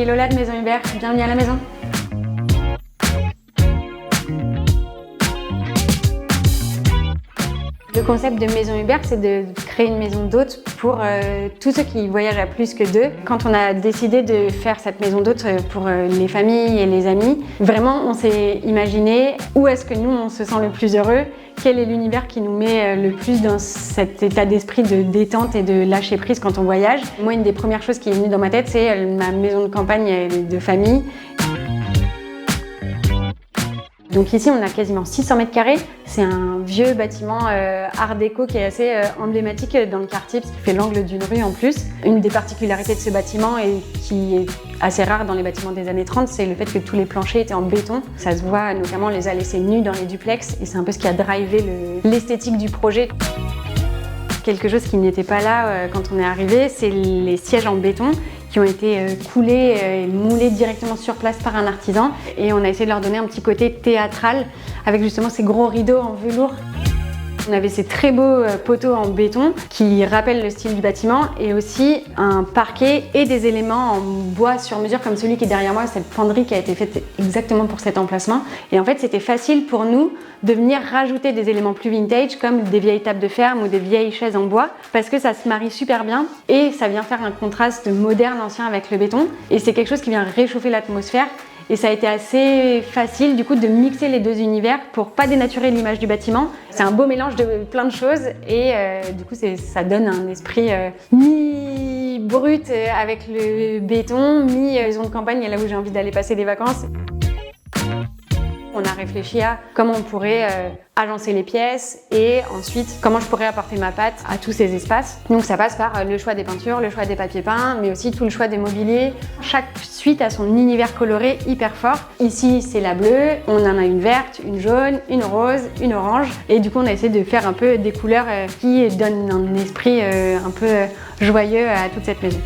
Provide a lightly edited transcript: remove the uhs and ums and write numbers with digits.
suis Lola de Maison Hubert, bienvenue à la maison. Le concept de Maison Hubert, c'est de créer une maison d'hôtes pour tous ceux qui voyagent à plus que 2. Quand on a décidé de faire cette maison d'hôtes pour les familles et les amis, vraiment on s'est imaginé où est-ce que nous on se sent le plus heureux, quel est l'univers qui nous met le plus dans cet état d'esprit de détente et de lâcher prise quand on voyage. Moi, une des premières choses qui est venue dans ma tête, c'est ma maison de campagne de famille. Donc ici, on a quasiment 600 mètres carrés. C'est un vieux bâtiment art déco qui est assez emblématique dans le quartier parce qu'il fait l'angle d'une rue en plus. Une des particularités de ce bâtiment et qui est assez rare dans les bâtiments des années 30, c'est le fait que tous les planchers étaient en béton. Ça se voit, notamment, on les a laissés nus dans les duplex et c'est un peu ce qui a drivé l'esthétique du projet. Quelque chose qui n'était pas là quand on est arrivé, c'est les sièges en béton qui ont été coulés et moulés directement sur place par un artisan. Et on a essayé de leur donner un petit côté théâtral avec justement ces gros rideaux en velours. On avait ces très beaux poteaux en béton qui rappellent le style du bâtiment et aussi un parquet et des éléments en bois sur mesure comme celui qui est derrière moi, cette penderie qui a été faite exactement pour cet emplacement. Et en fait, c'était facile pour nous de venir rajouter des éléments plus vintage comme des vieilles tables de ferme ou des vieilles chaises en bois parce que ça se marie super bien et ça vient faire un contraste moderne ancien avec le béton et c'est quelque chose qui vient réchauffer l'atmosphère. Et ça a été assez facile du coup de mixer les deux univers pour pas dénaturer l'image du bâtiment. C'est un beau mélange de plein de choses et du coup ça donne un esprit mi-brut avec le béton, mi-maison de campagne et là où j'ai envie d'aller passer des vacances. On a réfléchi à comment on pourrait agencer les pièces et ensuite comment je pourrais apporter ma patte à tous ces espaces. Donc ça passe par le choix des peintures, le choix des papiers peints, mais aussi tout le choix des mobiliers. Chaque suite a son univers coloré hyper fort. Ici c'est la bleue, on en a une verte, une jaune, une rose, une orange et du coup on a essayé de faire un peu des couleurs qui donnent un esprit un peu joyeux à toute cette maison.